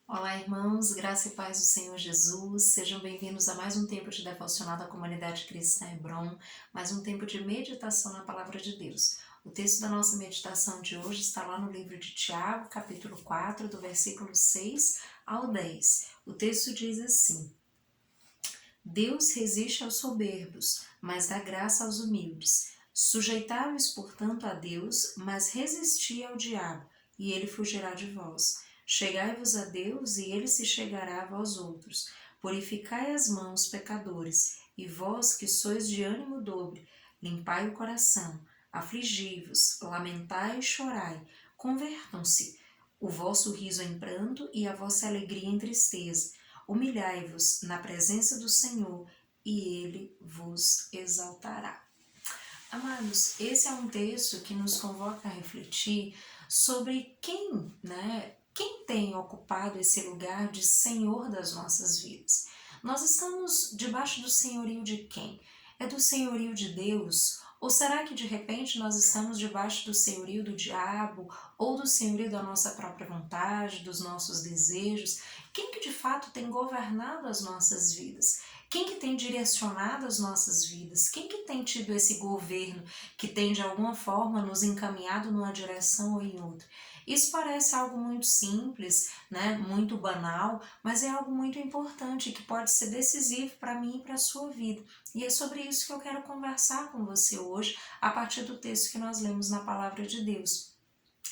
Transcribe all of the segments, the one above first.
Olá, irmãos, graça e paz do Senhor Jesus, sejam bem-vindos a mais um tempo de devocional da comunidade cristã Hebron, mais um tempo de meditação na palavra de Deus. O texto da nossa meditação de hoje está lá no livro de Tiago, capítulo 4, do versículo 6 ao 10. O texto diz assim: Deus resiste aos soberbos, mas dá graça aos humildes. Sujeitai-vos, portanto, a Deus, mas resisti ao diabo, e ele fugirá de vós. Chegai-vos a Deus, e ele se chegará a vós outros. Purificai as mãos, pecadores, e vós que sois de ânimo dobre, limpai o coração, afligi-vos, lamentai e chorai, convertam-se, o vosso riso em pranto e a vossa alegria em tristeza. Humilhai-vos na presença do Senhor e ele vos exaltará. Amados, esse é um texto que nos convoca a refletir sobre quem tem ocupado esse lugar de Senhor das nossas vidas. Nós estamos debaixo do senhorio de quem? É do senhorio de Deus? Ou será que de repente nós estamos debaixo do senhorio do diabo ou do senhorio da nossa própria vontade, dos nossos desejos? Quem que de fato tem governado as nossas vidas? Quem que tem direcionado as nossas vidas? Quem que tem tido esse governo que tem de alguma forma nos encaminhado numa direção ou em outra? Isso parece algo muito simples, né? Muito banal, mas é algo muito importante que pode ser decisivo para mim e para a sua vida. E é sobre isso que eu quero conversar com você hoje, a partir do texto que nós lemos na Palavra de Deus.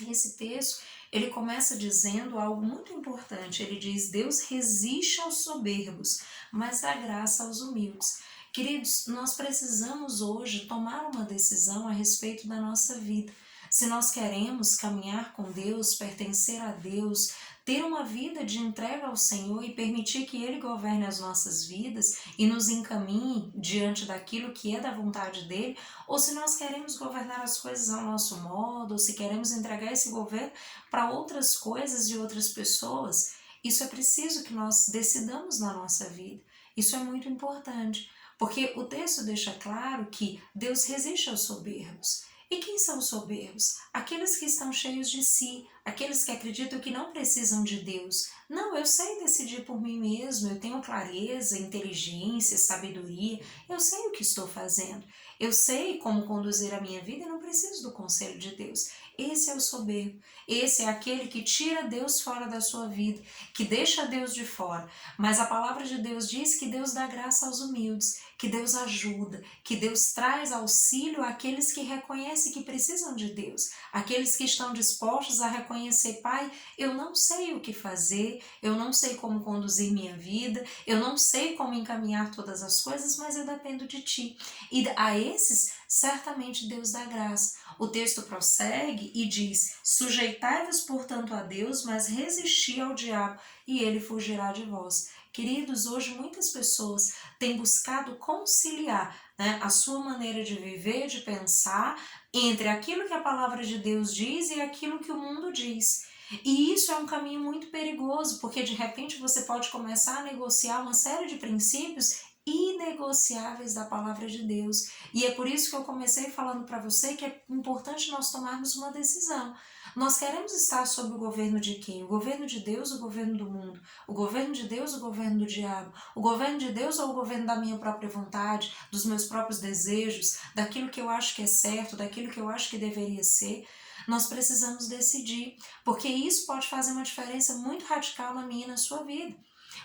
Esse texto, ele começa dizendo algo muito importante. Ele diz: Deus resiste aos soberbos, mas dá graça aos humildes. Queridos, nós precisamos hoje tomar uma decisão a respeito da nossa vida. Se nós queremos caminhar com Deus, pertencer a Deus, ter uma vida de entrega ao Senhor e permitir que Ele governe as nossas vidas e nos encaminhe diante daquilo que é da vontade dEle, ou se nós queremos governar as coisas ao nosso modo, ou se queremos entregar esse governo para outras coisas e outras pessoas, isso é preciso que nós decidamos na nossa vida. Isso é muito importante, porque o texto deixa claro que Deus resiste aos soberbos. E quem são os soberbos? Aqueles que estão cheios de si, aqueles que acreditam que não precisam de Deus. Não, eu sei decidir por mim mesmo, eu tenho clareza, inteligência, sabedoria, eu sei o que estou fazendo. Eu sei como conduzir a minha vida e não preciso do conselho de Deus. Esse é o soberbo. Esse é aquele que tira Deus fora da sua vida, que deixa Deus de fora. Mas a palavra de Deus diz que Deus dá graça aos humildes, que Deus ajuda, que Deus traz auxílio àqueles que reconhecem que precisam de Deus, aqueles que estão dispostos a reconhecer: Pai, eu não sei o que fazer, eu não sei como conduzir minha vida, eu não sei como encaminhar todas as coisas, mas eu dependo de Ti. E a esses, certamente Deus dá graça. O texto prossegue e diz: Sujeitai-vos, portanto, a Deus, mas resisti ao diabo, e ele fugirá de vós. Queridos, hoje muitas pessoas têm buscado conciliar, né, a sua maneira de viver, de pensar, entre aquilo que a palavra de Deus diz e aquilo que o mundo diz. E isso é um caminho muito perigoso, porque de repente você pode começar a negociar uma série de princípios inegociáveis da palavra de Deus. E é por isso que eu comecei falando para você que é importante nós tomarmos uma decisão. Nós queremos estar sob o governo de quem? O governo de Deus, o governo do mundo? O governo de Deus, o governo do diabo? O governo de Deus ou o governo da minha própria vontade, dos meus próprios desejos, daquilo que eu acho que é certo, daquilo que eu acho que deveria ser? Nós precisamos decidir, porque isso pode fazer uma diferença muito radical na minha e na sua vida.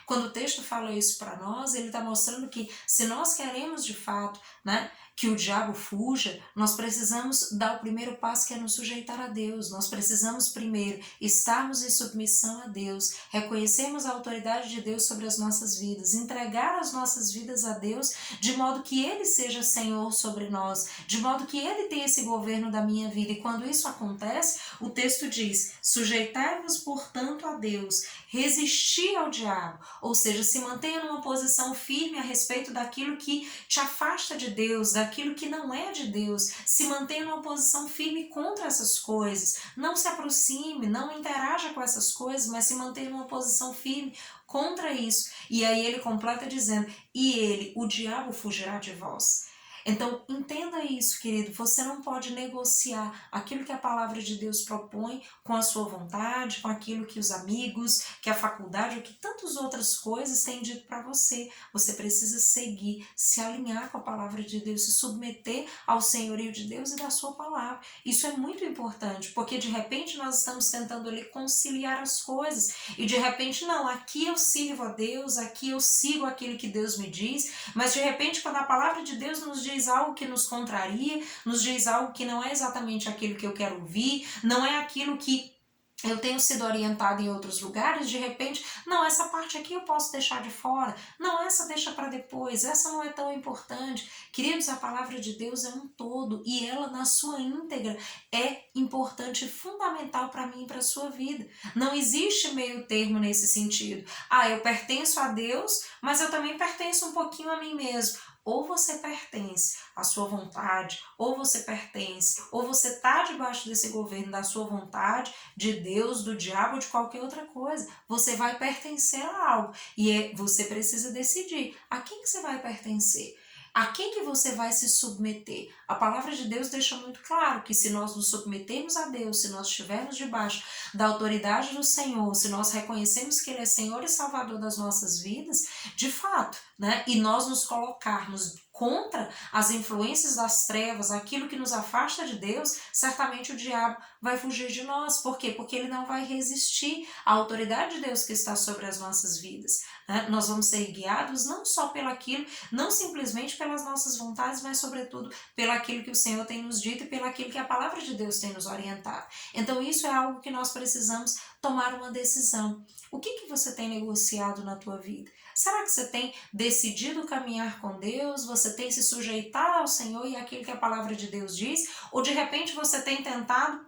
Quando o texto fala isso para nós, ele está mostrando que se nós queremos de fato, né, que o diabo fuja, nós precisamos dar o primeiro passo, que é nos sujeitar a Deus. Nós precisamos primeiro estarmos em submissão a Deus, reconhecermos a autoridade de Deus sobre as nossas vidas, entregar as nossas vidas a Deus, de modo que Ele seja Senhor sobre nós, de modo que Ele tenha esse governo da minha vida. E quando isso acontece, o texto diz: sujeitai-vos, portanto, a Deus, resistir ao diabo, ou seja, se mantenha numa posição firme a respeito daquilo que te afasta de Deus, daquilo que não é de Deus. Se mantenha numa posição firme contra essas coisas. Não se aproxime, não interaja com essas coisas, mas se mantenha numa posição firme contra isso. E aí ele completa dizendo: e ele, o diabo, fugirá de vós. Então, entenda isso, querido. Você não pode negociar aquilo que a palavra de Deus propõe com a sua vontade, com aquilo que os amigos, que a faculdade, ou que tantas outras coisas têm dito para você. Você precisa seguir, se alinhar com a palavra de Deus, se submeter ao senhorio de Deus e da sua palavra. Isso é muito importante, porque de repente nós estamos tentando ali conciliar as coisas e de repente não, aqui eu sirvo a Deus, aqui eu sigo aquilo que Deus me diz, mas de repente quando a palavra de Deus nos diz algo que nos contraria, nos diz algo que não é exatamente aquilo que eu quero ouvir, não é aquilo que eu tenho sido orientada em outros lugares, de repente, não, essa parte aqui eu posso deixar de fora, não, essa deixa para depois, essa não é tão importante. Queridos, a palavra de Deus é um todo e ela na sua íntegra é importante e fundamental para mim e para a sua vida. Não existe meio termo nesse sentido. Ah, eu pertenço a Deus, mas eu também pertenço um pouquinho a mim mesmo. Ou você pertence à sua vontade, ou você pertence, ou você está debaixo desse governo da sua vontade, de Deus, do diabo ou de qualquer outra coisa. Você vai pertencer a algo e você precisa decidir a quem que você vai pertencer. A quem que você vai se submeter? A palavra de Deus deixa muito claro que se nós nos submetermos a Deus, se nós estivermos debaixo da autoridade do Senhor, se nós reconhecemos que Ele é Senhor e Salvador das nossas vidas, de fato, né? E nós nos colocarmos contra as influências das trevas, aquilo que nos afasta de Deus, certamente o diabo vai fugir de nós. Por quê? Porque ele não vai resistir à autoridade de Deus que está sobre as nossas vidas. Né? Nós vamos ser guiados não só pelaquilo, não simplesmente pelas nossas vontades, mas sobretudo pelaquilo que o Senhor tem nos dito e pelaquilo que a palavra de Deus tem nos orientado. Então isso é algo que nós precisamos tomar uma decisão. O que você tem negociado na tua vida? Será que você tem decidido caminhar com Deus? Você tem se sujeitado ao Senhor e àquilo que a palavra de Deus diz? Ou de repente você tem tentado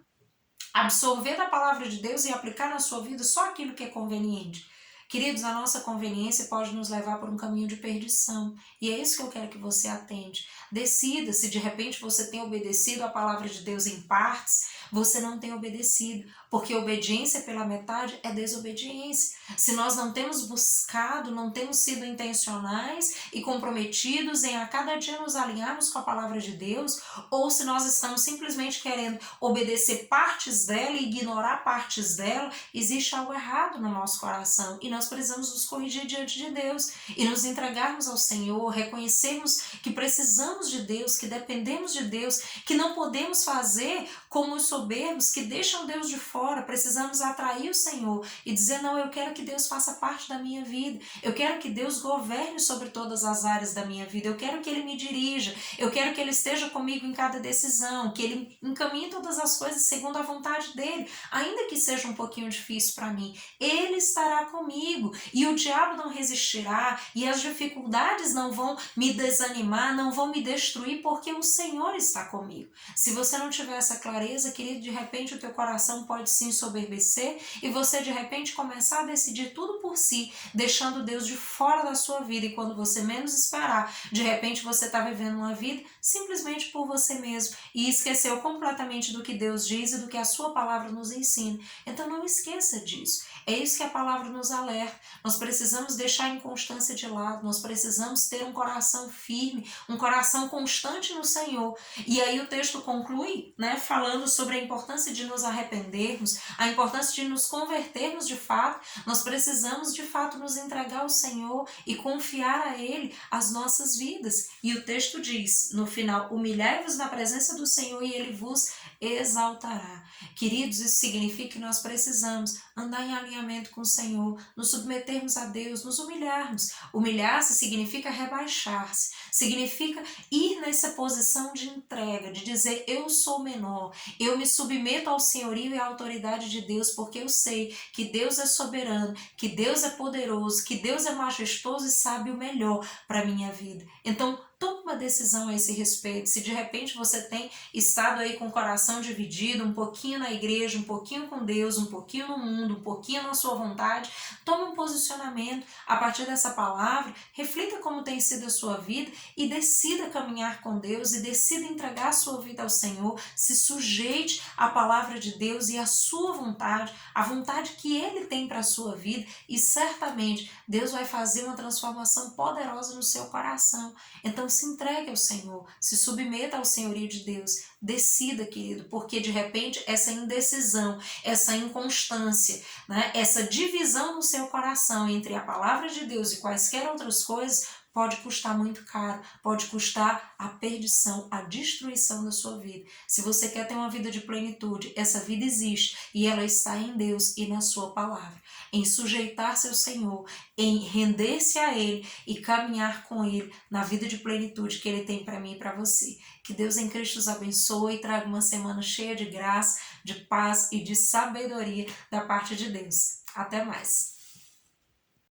absorver da palavra de Deus e aplicar na sua vida só aquilo que é conveniente? Queridos, a nossa conveniência pode nos levar por um caminho de perdição. E é isso que eu quero que você atente. Decida se de repente você tem obedecido a palavra de Deus em partes, você não tem obedecido, porque obediência pela metade é desobediência. Se nós não temos buscado, não temos sido intencionais e comprometidos em a cada dia nos alinharmos com a palavra de Deus, ou se nós estamos simplesmente querendo obedecer partes dela e ignorar partes dela, existe algo errado no nosso coração e nós precisamos nos corrigir diante de Deus e nos entregarmos ao Senhor, reconhecermos que precisamos de Deus, que dependemos de Deus, que não podemos fazer como os soberbos que deixam Deus de fora. Precisamos atrair o Senhor e dizer: não, eu quero que Deus faça parte da minha vida, eu quero que Deus governe sobre todas as áreas da minha vida, eu quero que Ele me dirija, eu quero que Ele esteja comigo em cada decisão, que Ele encaminhe todas as coisas segundo a vontade dEle, ainda que seja um pouquinho difícil para mim, Ele estará comigo e o diabo não resistirá e as dificuldades não vão me desanimar, não vão me destruir, porque o Senhor está comigo. Se você não tiver essa clareza, querido, de repente o teu coração pode se ensoberbecer e você de repente começar a decidir tudo por si, deixando Deus de fora da sua vida, e quando você menos esperar, de repente você está vivendo uma vida simplesmente por você mesmo e esqueceu completamente do que Deus diz e do que a sua palavra nos ensina. Então não esqueça disso. É isso que a palavra nos alerta. Nós precisamos deixar a inconstância de lado, nós precisamos ter um coração firme, um coração constante no Senhor. E aí o texto conclui, né, falando sobre a importância de nos arrependermos, a importância de nos convertermos de fato. Nós precisamos de fato nos entregar ao Senhor e confiar a Ele as nossas vidas. E o texto diz, no final: humilhai-vos na presença do Senhor e Ele vos exaltará. Queridos, isso significa que nós precisamos andar em alinhamento com o Senhor, nos submetermos a Deus, nos humilharmos. Humilhar-se significa rebaixar-se, significa ir nessa posição de entrega, de dizer: eu sou menor, eu me submeto ao senhorio e à autoridade de Deus, porque eu sei que Deus é soberano, que Deus é poderoso, que Deus é majestoso e sabe o melhor para a minha vida. Então, tome uma decisão a esse respeito. Se de repente você tem estado aí com o coração dividido, um pouquinho na igreja, um pouquinho com Deus, um pouquinho no mundo, um pouquinho na sua vontade, tome um posicionamento a partir dessa palavra, reflita como tem sido a sua vida e decida caminhar com Deus e decida entregar a sua vida ao Senhor, se sujeite à palavra de Deus e à sua vontade, a vontade que Ele tem para a sua vida, e certamente Deus vai fazer uma transformação poderosa no seu coração. Então se entregue ao Senhor, se submeta ao senhorio de Deus, decida, querido, porque de repente essa indecisão, essa inconstância, né, essa divisão no seu coração entre a palavra de Deus e quaisquer outras coisas pode custar muito caro, pode custar a perdição, a destruição da sua vida. Se você quer ter uma vida de plenitude, essa vida existe e ela está em Deus e na sua palavra. Em sujeitar-se ao Senhor, em render-se a Ele e caminhar com Ele na vida de plenitude que Ele tem para mim e para você. Que Deus em Cristo os abençoe e traga uma semana cheia de graça, de paz e de sabedoria da parte de Deus. Até mais!